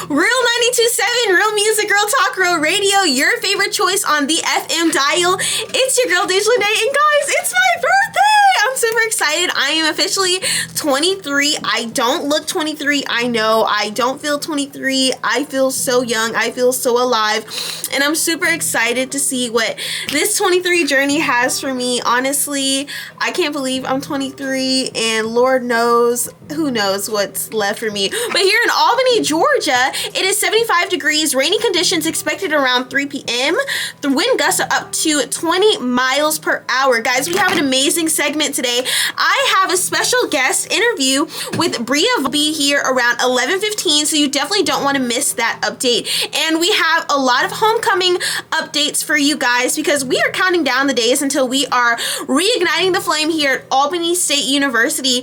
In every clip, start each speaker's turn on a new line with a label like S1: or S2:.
S1: Real 92.7, Real Music, Real Talk, Real Radio, your favorite choice on the FM dial. It's your girl, Digital Day, and guys, it's my birthday! I'm super excited. I am officially 23. I don't look 23. I know. I don't feel 23. I feel so young. I feel so alive. And I'm super excited to see what this 23 journey has for me. Honestly, I can't believe I'm 23, and Lord knows, who knows what's left for me. But here in Albany, Georgia, it is 75 degrees, rainy conditions expected around 3 p.m. The wind gusts are up to 20 miles per hour. Guys, we have an amazing segment today. I have a special guest interview with Brea. Will be here around 11:15, so you definitely don't want to miss that update. And we have a lot of homecoming updates for you guys because we are counting down the days until we are reigniting the flame here at Albany State University.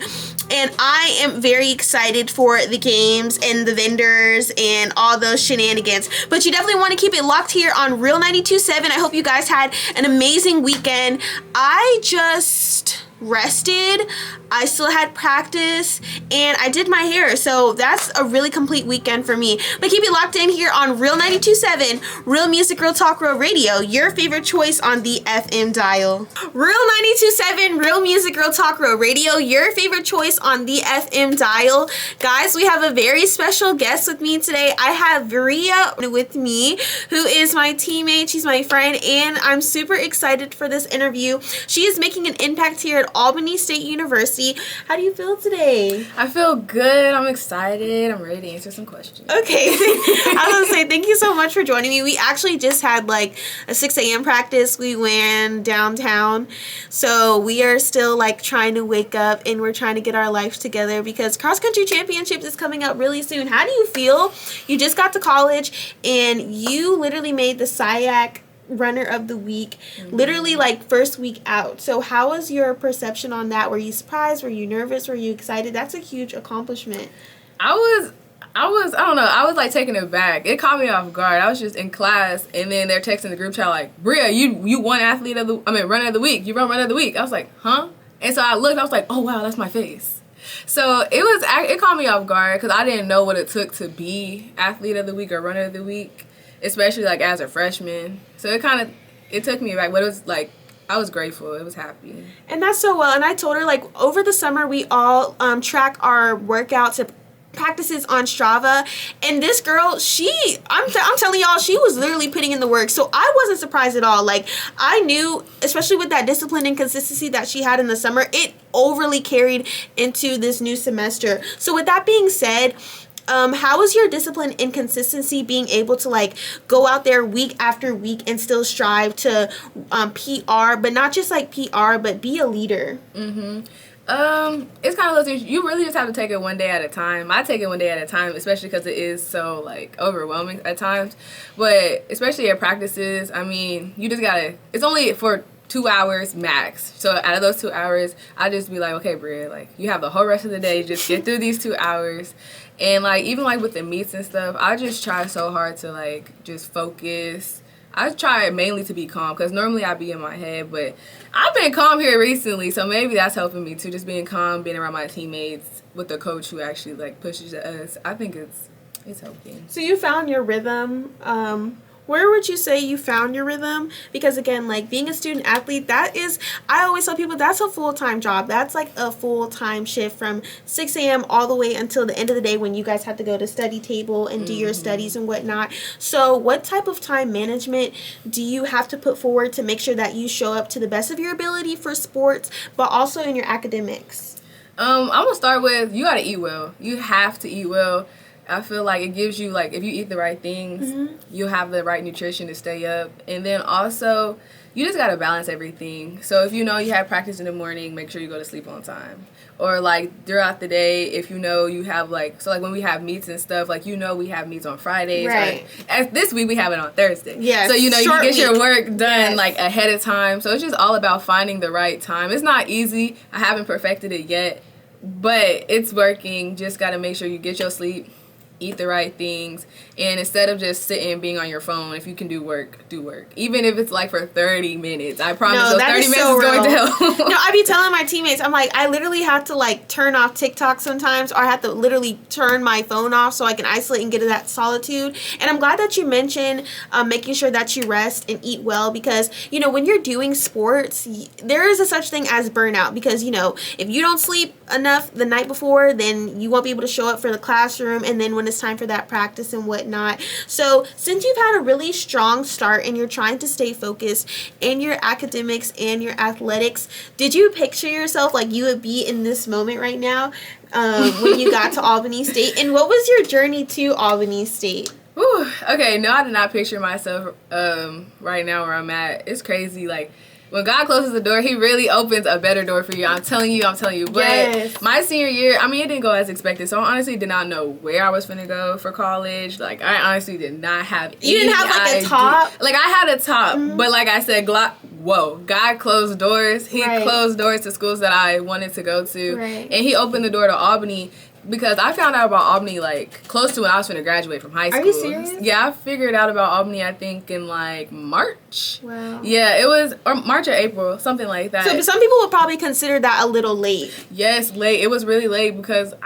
S1: And I am very excited for the games and the vendors and all those shenanigans. But you definitely want to keep it locked here on Real 92.7. I hope you guys had an amazing weekend. I just rested. I still had practice and I did my hair, so that's a really complete weekend for me. But keep it locked in here on Real 92.7, Real Music, Real Talk, Real Radio, your favorite choice on the FM dial. Real 92.7, Real Music, Real Talk, Real Radio, your favorite choice on the FM dial. Guys, we have a very special guest with me today. I have Brea with me, who is my teammate. She's my friend, and I'm super excited for this interview. She is making an impact here at Albany State University. How do you feel today?
S2: I feel good. I'm excited. I'm ready to answer some questions.
S1: Okay. I was going to say, thank you so much for joining me. We actually just had like a 6 a.m. practice. We went downtown. So we are still like trying to wake up and we're trying to get our life together because cross country championships is coming up really soon. How do you feel? You just got to college and you literally made the SIAC runner of the week, literally like first week out. So how was your perception on that? Were you surprised? Were you nervous? Were you excited? That's a huge accomplishment.
S2: I don't know, I was like taken aback. It caught me off guard. I was just in class and then they're texting the group chat like, Brea, you won runner of the week. You run runner of the week. I was like, huh? And so I looked, I was like, oh wow, that's my face. So it caught me off guard because I didn't know what it took to be athlete of the week or runner of the week, especially like as a freshman. So it took me back, but it was like, I was grateful. It was happy. And
S1: that's so well. And I told her like over the summer we all track our workouts and practices on Strava, and this girl, I'm telling y'all, she was literally putting in the work. So I wasn't surprised at all. Like I knew, especially with that discipline and consistency that she had in the summer, it overly carried into this new semester. So with that being said, how was your discipline and consistency being able to like go out there week after week and still strive to PR, but not just like PR, but be a leader?
S2: It's kind of those things. You really just have to take it one day at a time. I take it one day at a time, especially because it is so like overwhelming at times. But especially at practices, I mean, you just gotta. It's only for 2 hours max. So out of those 2 hours, I just be like, okay, Brea, like you have the whole rest of the day. Just get through these 2 hours. And like even like with the meets and stuff, I just try so hard to like just focus. I try mainly to be calm because normally I'd be in my head, but I've been calm here recently, so maybe that's helping me too. Just being calm, being around my teammates with the coach who actually like pushes us. I think it's helping.
S1: So you found your rhythm. Where would you say you found your rhythm? Because again, like being a student athlete, I always tell people that's a full-time job. That's like a full-time shift from 6 a.m. all the way until the end of the day when you guys have to go to study table and do your studies and whatnot. So what type of time management do you have to put forward to make sure that you show up to the best of your ability for sports, but also in your academics?
S2: I'm going to start with, you got to eat well. You have to eat well. I feel like it gives you, like, if you eat the right things, you'll have the right nutrition to stay up. And then also, you just got to balance everything. So if you know you have practice in the morning, make sure you go to sleep on time. Or, like, throughout the day, if you know you have, like, so, like, when we have meets and stuff, like, you know we have meets on Fridays.
S1: Right.
S2: As this week, we have it on Thursday.
S1: Yes.
S2: So, you know, you can get your work done, like,
S1: yes,
S2: ahead of time. So it's just all about finding the right time. It's not easy. I haven't perfected it yet. But it's working. Just got to make sure you get your sleep. eat the right things, and instead of just sitting being on your phone, if you can do work, even if it's like for 30 minutes. I promise those 30 minutes is going to help.
S1: No, I be telling my teammates, I'm like, I literally have to like turn off TikTok sometimes, or I have to literally turn my phone off so I can isolate and get to that solitude. And I'm glad that you mentioned making sure that you rest and eat well, because you know, when you're doing sports, there is a such thing as burnout, because you know, if you don't sleep enough the night before, then you won't be able to show up for the classroom, and then when it's time for that practice and whatnot. So since you've had a really strong start and you're trying to stay focused in your academics and your athletics, did you picture yourself like you would be in this moment right now when you got to Albany State? And what was your journey to Albany State?
S2: Whew, okay, no, I did not picture myself right now where I'm at. It's crazy, like, when God closes the door, he really opens a better door for you. I'm telling you. But
S1: yes.
S2: My senior year, I mean, it didn't go as expected. So I honestly did not know where I was finna go for college. Like, I honestly did not have any
S1: You didn't have, like,
S2: idea.
S1: a top?
S2: Like, I had a top. Mm-hmm. But like I said, God closed doors. He closed doors to schools that I wanted to go to.
S1: Right.
S2: And he opened the door to Albany. Because I found out about Albany, like, close to when I was going to graduate from high school.
S1: Are you serious?
S2: Yeah, I figured out about Albany, I think, in, like, March.
S1: Wow.
S2: Yeah, it was or March or April, something like that.
S1: So some people would probably consider that a little late.
S2: Yes, late. It was really late because it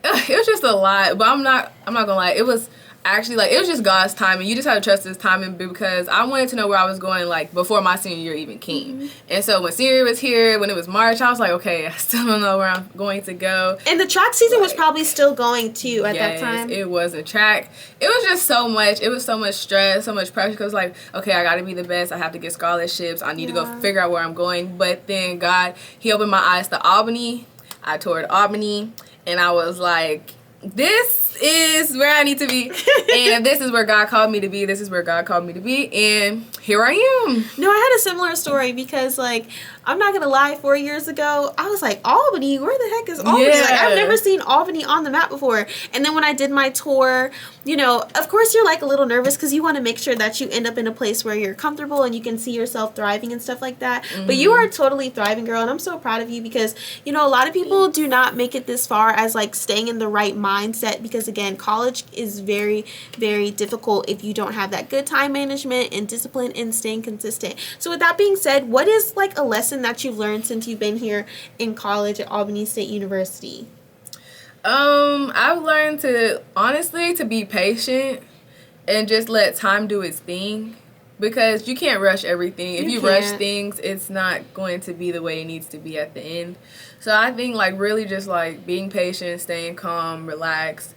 S2: was just a lot. But I'm not going to lie. It was actually, like, it was just God's timing. You just have to trust his timing, because I wanted to know where I was going, like, before my senior year even came. Mm-hmm. And so when senior year was here, when it was March, I was like, okay, I still don't know where I'm going to go.
S1: And the track season was probably still going too at that time.
S2: It was a track. It was just so much. It was so much stress, so much pressure. Because, like, okay, I got to be the best. I have to get scholarships. I need to go figure out where I'm going. But then God, he opened my eyes to Albany. I toured Albany, and I was like, this is where I need to be. And if this is where God called me to be, this is where God called me to be. And here I am.
S1: No, I had a similar story, because, like, I'm not going to lie, 4 years ago, I was like, Albany? Where the heck is Albany?
S2: Yeah.
S1: Like, I've never seen Albany on the map before. And then when I did my tour, you know, of course you're, like, a little nervous, because you want to make sure that you end up in a place where you're comfortable and you can see yourself thriving and stuff like that. Mm-hmm. But you are totally thriving, girl, and I'm so proud of you, because, you know, a lot of people do not make it this far as, like, staying in the right mindset, because, again, college is very, very difficult if you don't have that good time management and discipline and staying consistent. So with that being said, what is, like, a lesson that you've learned since you've been here in college at Albany State University?
S2: I've learned to be patient and just let time do its thing, because you can't rush everything. If you rush things, it's not going to be the way it needs to be at the end. So I think, like, really just, like, being patient, staying calm, relaxed.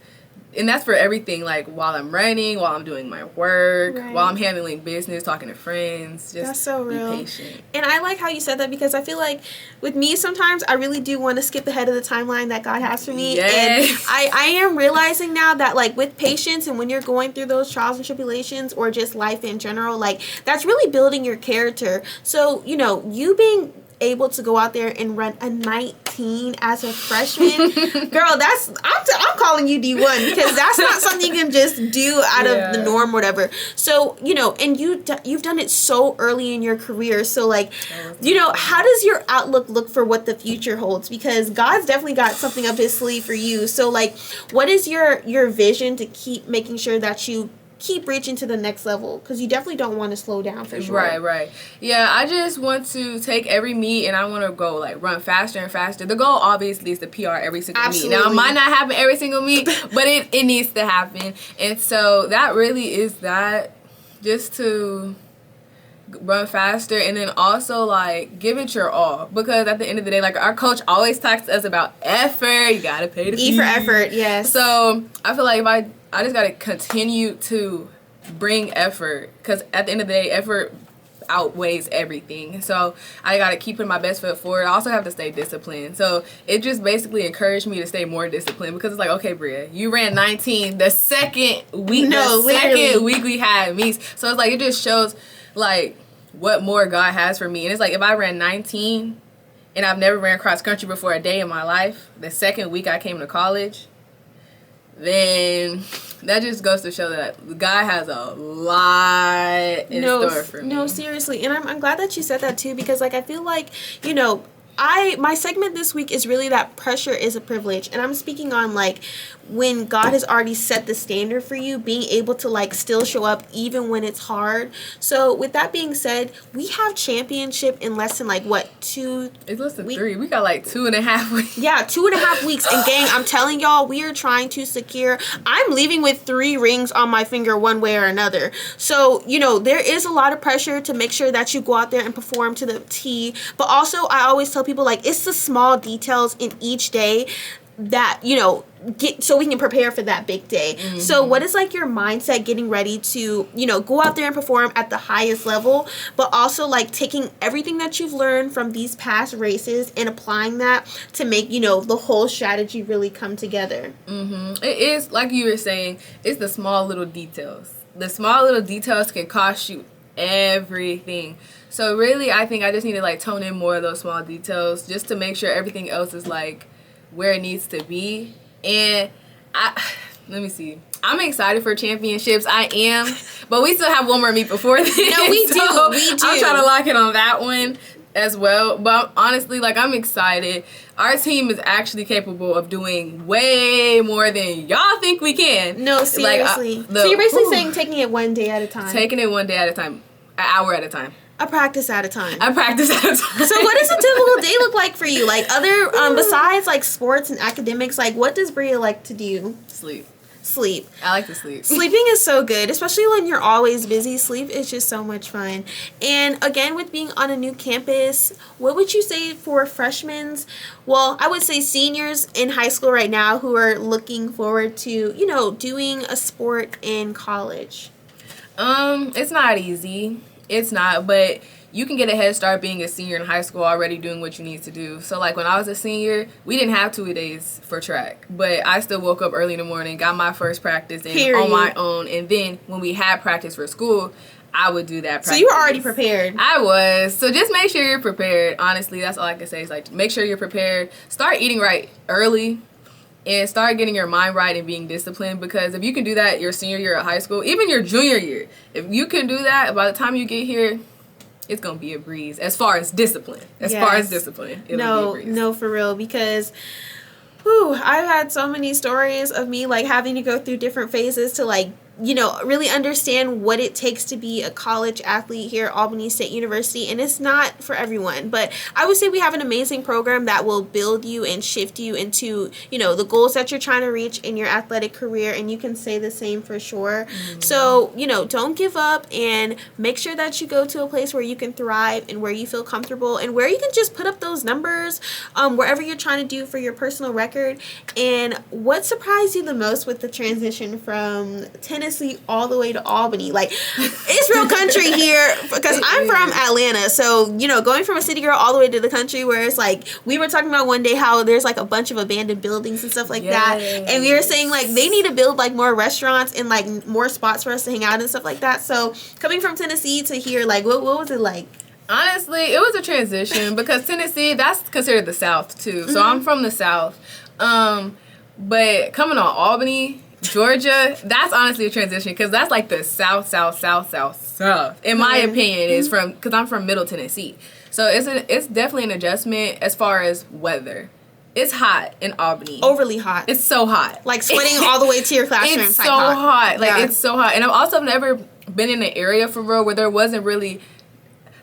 S2: And that's for everything, like, while I'm running, while I'm doing my work, while I'm handling business, talking to friends. Just
S1: that's so real.
S2: Be patient.
S1: And I like how you said that, because I feel like with me sometimes I really do want to skip ahead of the timeline that God has for me.
S2: Yes.
S1: And I am realizing now that, like, with patience and when you're going through those trials and tribulations, or just life in general, like, that's really building your character. So, you know, you being able to go out there and run a 19 as a freshman, girl, I'm calling you D1, because that's not something you can just do out of the norm or whatever. So, you know, and you've done it so early in your career. So, like, you know, how does your outlook look for what the future holds? Because God's definitely got something up his sleeve for you. So, like, what is your vision to keep making sure that you keep reaching to the next level, because you definitely don't want to slow down, for sure.
S2: Right. Yeah, I just want to take every meet, and I want to go, like, run faster and faster. The goal, obviously, is to PR every single meet. Now, it might not happen every single meet, but it needs to happen. And so that really is that, just to run faster, and then also, like, give it your all, because at the end of the day, like, our coach always talks to us about effort. You gotta pay the fee.
S1: E for effort, yes.
S2: So I feel like if I just gotta continue to bring effort, because at the end of the day, effort outweighs everything. So I gotta keep putting my best foot forward. I also have to stay disciplined. So it just basically encouraged me to stay more disciplined, because it's like, okay, Brea, you ran 19 the second week. Second week we had meets. So it's like, it just shows, like, what more God has for me. And it's like, if I ran 19 and I've never ran cross country before a day in my life, the second week I came to college, then that just goes to show that God has a lot in store for me.
S1: No, seriously. And I'm glad that you said that too, because, like, I feel like, you know, my segment this week is really that pressure is a privilege. And I'm speaking on, like, when God has already set the standard for you, being able to like still show up even when it's hard. So with that being said, we have championship in less than like what, 2?
S2: It's less than 3. We got like 2.5 weeks.
S1: Yeah, 2.5 weeks. And gang, I'm telling y'all, we are trying to secure. I'm leaving with 3 rings on my finger one way or another. So, you know, there is a lot of pressure to make sure that you go out there and perform to the T. But also, I always tell people, like, it's the small details in each day that, you know, get so we can prepare for that big day. Mm-hmm. So what is like your mindset getting ready to, you know, go out there and perform at the highest level, but also like taking everything that you've learned from these past races and applying that to make, you know, the whole strategy really come together?
S2: Mm-hmm. It is, like you were saying, it's the small little details. The small little details can cost you everything. So really, I think I just need to like tone in more of those small details just to make sure everything else is like where it needs to be. And let me see. I'm excited for championships. I am, but we still have one more meet before this.
S1: No, we do.
S2: I'm trying to lock in on that one as well. But honestly, like, I'm excited. Our team is actually capable of doing way more than y'all think we can.
S1: No, seriously. Like, so you're basically saying taking it one day at a time.
S2: Taking it one day at a time, an hour at a time.
S1: A practice at a time.
S2: A practice at a time.
S1: So what does a typical day look like for you? Like other, besides like sports and academics, like what does Brea like to do? Sleep.
S2: I like to sleep.
S1: Sleeping is so good, especially when you're always busy. Sleep is just so much fun. And again, with being on a new campus, what would you say for freshmen? Well, I would say seniors in high school right now who are looking forward to, you know, doing a sport in college.
S2: It's not easy. It's not, but you can get a head start being a senior in high school already doing what you need to do. So, like, when I was a senior, we didn't have 2 days for track, but I still woke up early in the morning, got my first practice in on my own, and then when we had practice for school, I would do that practice.
S1: So you were already prepared.
S2: I was. So just make sure you're prepared. Honestly, that's all I can say is, like, make sure you're prepared. Start eating right early. And start getting your mind right and being disciplined, because if you can do that your senior year of high school, even your junior year, if you can do that, by the time you get here, it's going to be a breeze as far as discipline. It'll be a breeze.
S1: No, for real, because I've had so many stories of me like having to go through different phases to like, you know, really understand what it takes to be a college athlete here at Albany State University. And it's not for everyone, but I would say we have an amazing program that will build you and shift you into, you know, the goals that you're trying to reach in your athletic career. And you can say the same for sure. Mm-hmm. So, you know, don't give up and make sure that you go to a place where you can thrive and where you feel comfortable and where you can just put up those numbers, wherever you're trying to do for your personal record. And what surprised you the most with the transition from Tennessee all the way to Albany? Like, it's real country here because I'm from Atlanta, so you know, going from a city girl all the way to the country where it's like, we were talking about one day how there's like a bunch of abandoned buildings and stuff like that, and we were saying like they need to build like more restaurants and like more spots for us to hang out and stuff like that. So coming from Tennessee to here, like what was it like?
S2: Honestly, it was a transition because Tennessee, that's considered the South too. So I'm from the South, but coming on Albany, Georgia, that's honestly a transition because that's like the South. In my opinion, is from because I'm from Middle Tennessee, so it's definitely an adjustment as far as weather. It's hot in Albany.
S1: Overly hot.
S2: It's so hot,
S1: like sweating all the way to your classroom.
S2: It's so hot. Like it's so hot, and I've also never been in an area for real where there wasn't really.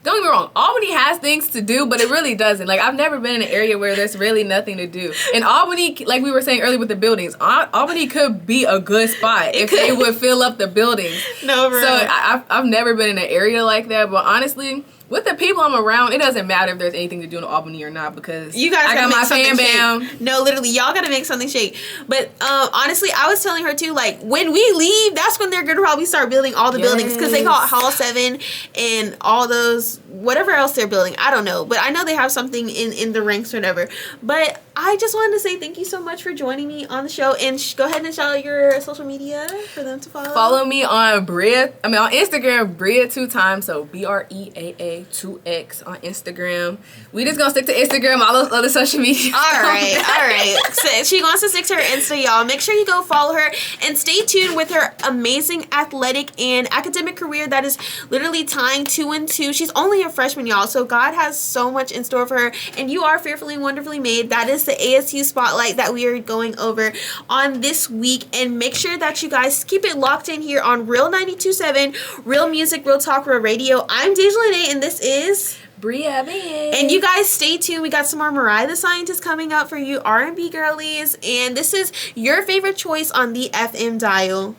S2: Don't get me wrong, Albany has things to do, but it really doesn't. Like, I've never been in an area where there's really nothing to do. And Albany, like we were saying earlier with the buildings, Albany could be a good spot if they would fill up the buildings.
S1: No, bro.
S2: So I've never been in an area like that, but honestly, with the people I'm around, it doesn't matter if there's anything to do in Albany or not because
S1: you guys
S2: I got my fan bam.
S1: No, literally, y'all gotta make something shake. But honestly, I was telling her too, like, when we leave, that's when they're gonna probably start building all the buildings because they call it Hall 7 and all those, whatever else they're building. I don't know, but I know they have something in the ranks or whatever. But I just wanted to say thank you so much for joining me on the show, and go ahead and shout out your social media for them to follow.
S2: Follow me on on Instagram, Brea 2 times, so BREAA 2X on Instagram. We just gonna stick to Instagram, all those other social media.
S1: All right. So she wants to stick to her Insta, y'all. Make sure you go follow her and stay tuned with her amazing athletic and academic career that is literally tying 2 and 2. She's only a freshman, y'all, so God has so much in store for her, and you are fearfully and wonderfully made. That is the ASU spotlight that we are going over on this week. And make sure that you guys keep it locked in here on Real 92.7, Real Music, Real Talk, Real Radio. I'm Deja Lene, and this is
S2: Brea, Vann.
S1: And you guys stay tuned. We got some more Mariah the Scientist coming up for you, R&B girlies. And this is your favorite choice on the FM dial.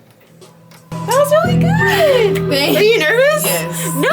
S1: That was really good.
S2: Thanks.
S1: Are you nervous?
S2: Yes.
S1: No,